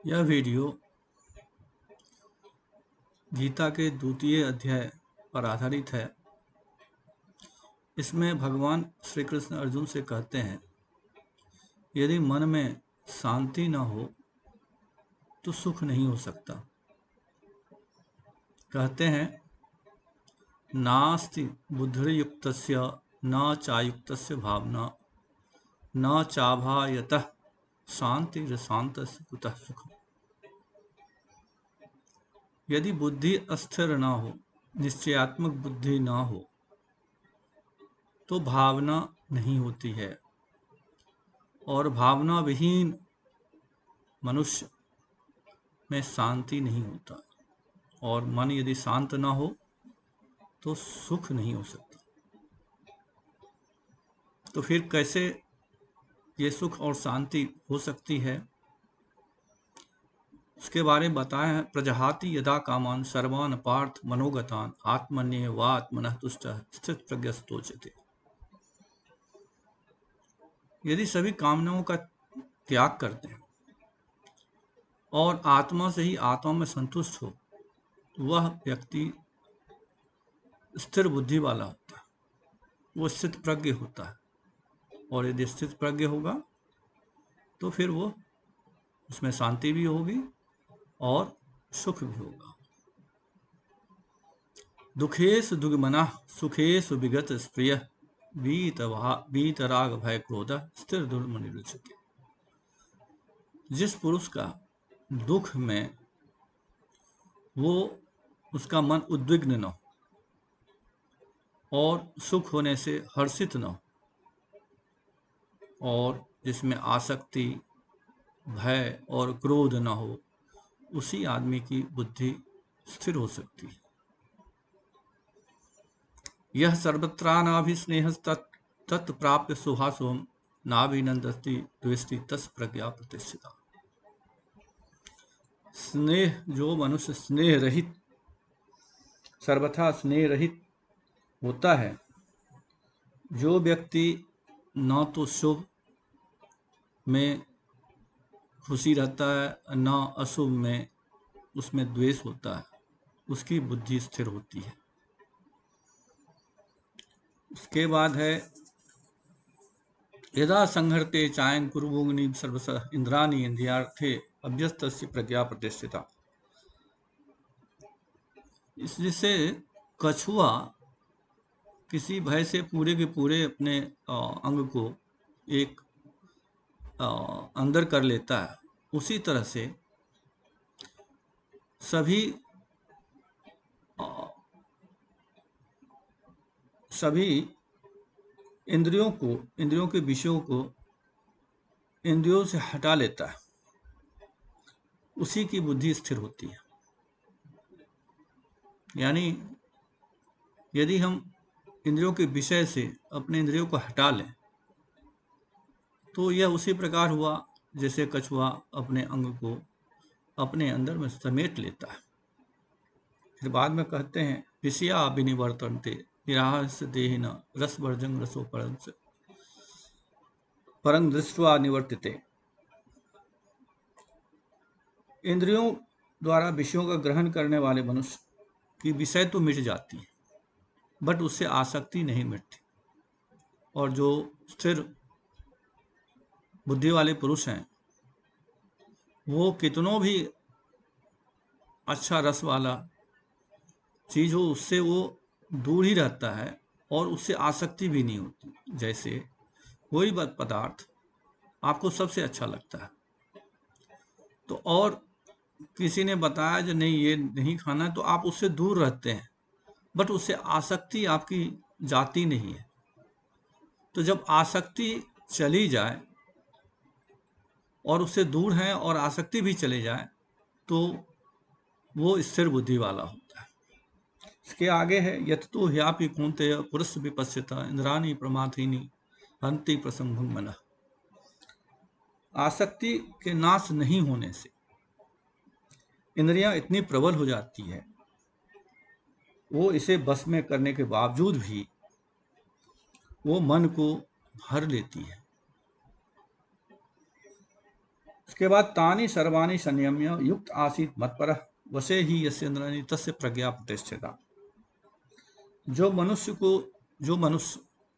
यह वीडियो गीता के 2वें अध्याय पर आधारित है। इसमें भगवान श्री कृष्ण अर्जुन से कहते हैं, यदि मन में शांति न हो तो सुख नहीं हो सकता। कहते हैं, नास्ति बुद्धिर्युक्तस्य न चायुक्तस्य भावना न चाभायतः शांतिरशांतस्य कुतः सुखम्। यदि बुद्धि अस्थिर न हो, निश्चयात्मक बुद्धि न हो, तो भावना नहीं होती है, और भावना विहीन मनुष्य में शांति नहीं होता, और मन यदि शांत न हो तो सुख नहीं हो सकता। तो फिर कैसे ये सुख और शांति हो सकती है, उसके बारे में बताया है। प्रजहाति यदा कामान सर्वान पार्थ मनोगतान आत्मन्येवात्मनः तुष्टः स्थित प्रज्ञस्तोचते। यदि सभी कामनाओं का त्याग करते हैं और आत्मा से ही आत्मा में संतुष्ट हो, वह व्यक्ति स्थिर बुद्धि वाला होता है, वो स्थित प्रज्ञ होता है। और यदि स्थित प्रज्ञ होगा तो फिर वो उसमें शांति भी होगी और सुख भी होगा। दुखेषु दुर्मनः सुखेषु विगत स्प्रियः वीतराग भय क्रोध स्थिर दुर्मनि रुचते। जिस पुरुष का दुख में वो उसका मन उद्विग्न न हो और सुख होने से हर्षित न हो, और जिसमें आसक्ति भय और क्रोध न हो, उसी आदमी की बुद्धि स्थिर हो सकती है। यह सर्वत्रानाभिस्नेह तत्प्राप्य सुहासोम नाभिनंदति द्वेष्टि तस् प्रज्ञा प्रतिष्ठिता। स्नेह, जो मनुष्य स्नेह रहित, सर्वथा स्नेह रहित होता है, जो व्यक्ति न तो शुभ में खुशी रहता है न अशुभ में उसमें द्वेष होता है, उसकी बुद्धि स्थिर होती है। उसके बाद है, यदा संहरते चायन कुरुभुग्नि सर्वशः इंद्राणि इंद्रियार्थे अभ्यस्तस्य प्रज्ञा प्रतिष्ठिता। इससे कछुआ किसी भय से पूरे के पूरे अपने अंग को एक अंदर कर लेता है, उसी तरह से सभी इंद्रियों के विषयों को इंद्रियों से हटा लेता है, उसी की बुद्धि स्थिर होती है। यानी यदि हम इंद्रियों के विषय से अपने इंद्रियों को हटा लें तो यह उसी प्रकार हुआ जैसे कछुआ अपने अंग को अपने अंदर में समेट लेता है। फिर बाद में कहते हैं, विषया विनिवर्तन्ते निराहास्य देहिना रसवर्जं रसो परं दृष्ट्वा निवर्तिते। इंद्रियों द्वारा विषयों का ग्रहण करने वाले मनुष्य की विषय तो मिट जाती है, बट उससे आसक्ति नहीं मिटती। और जो स्थिर बुद्धि वाले पुरुष हैं, वो कितनों भी अच्छा रस वाला चीज हो, उससे वो दूर ही रहता है और उससे आसक्ति भी नहीं होती। जैसे कोई पदार्थ आपको सबसे अच्छा लगता है, तो और किसी ने बताया जो नहीं ये नहीं खाना है, तो आप उससे दूर रहते हैं, बट उससे आसक्ति आपकी जाती नहीं है। तो जब आसक्ति चली जाए और उससे दूर है और आसक्ति भी चले जाए, तो वो स्थिर बुद्धि वाला होता है। इसके आगे है, यत्तो ह्यापि कौन्तेय पुरुष विपश्यता इंद्राणी प्रमाथिनी हन्ति प्रसंभं मनः। आसक्ति के नाश नहीं होने से इंद्रियां इतनी प्रबल हो जाती है, वो इसे बस में करने के बावजूद भी वो मन को हर लेती है। इसके बाद तानि सर्वाणि संयम्य युक्त आसीत मत्परः वशे ही यस्य इंद्रियाणि तस्य प्रज्ञा प्रतिष्ठिता। जो मनुष्य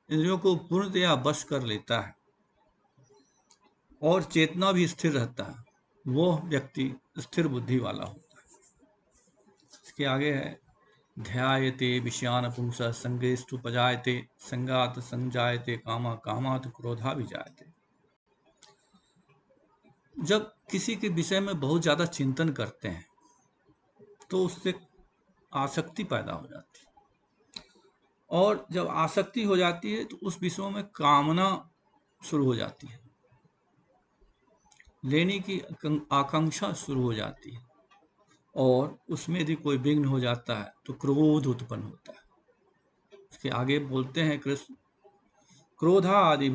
इंद्रियों को पूर्णतया वश कर लेता है और चेतना भी स्थिर रहता है, वो व्यक्ति स्थिर बुद्धि वाला होता है। इसके आगे है ध्यायते विषयान पुंसः संगेस्तु पजायते संगात संजायते कामा कामात् क्रोधा विजायते। जब किसी के विषय में बहुत ज्यादा चिंतन करते हैं तो उससे आसक्ति पैदा हो जाती है, और जब आसक्ति हो जाती है तो उस विषयों में कामना शुरू हो जाती है, लेने की आकांक्षा शुरू हो जाती है, और उसमें यदि कोई विघ्न हो जाता है तो क्रोध उत्पन्न होता है। इसके आगे बोलते हैं कृष्ण क्रोधादि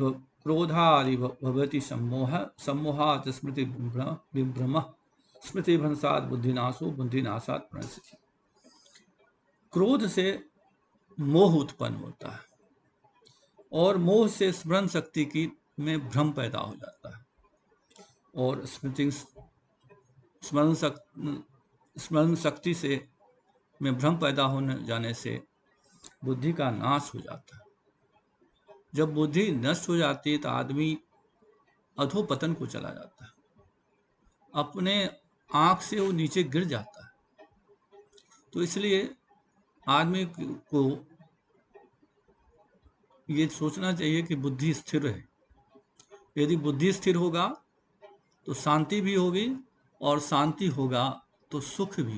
भवति सम्मोहात् स्मृति विभ्रमः स्मृति भ्रंशात् बुद्धिनाशो बुद्धिनाशात् प्रणश्यति। क्रोध से मोह उत्पन्न होता है और मोह से स्मरण शक्ति की में भ्रम पैदा हो जाता है, और स्मरण शक्ति से में भ्रम पैदा होने जाने से बुद्धि का नाश हो जाता है। जब बुद्धि नष्ट हो जाती है तो आदमी अधोपतन को चला जाता है, अपने आंख से वो नीचे गिर जाता है। तो इसलिए आदमी को ये सोचना चाहिए कि बुद्धि स्थिर रहे। यदि बुद्धि स्थिर होगा तो शांति भी होगी, और शांति होगा तो सुख भी होगा।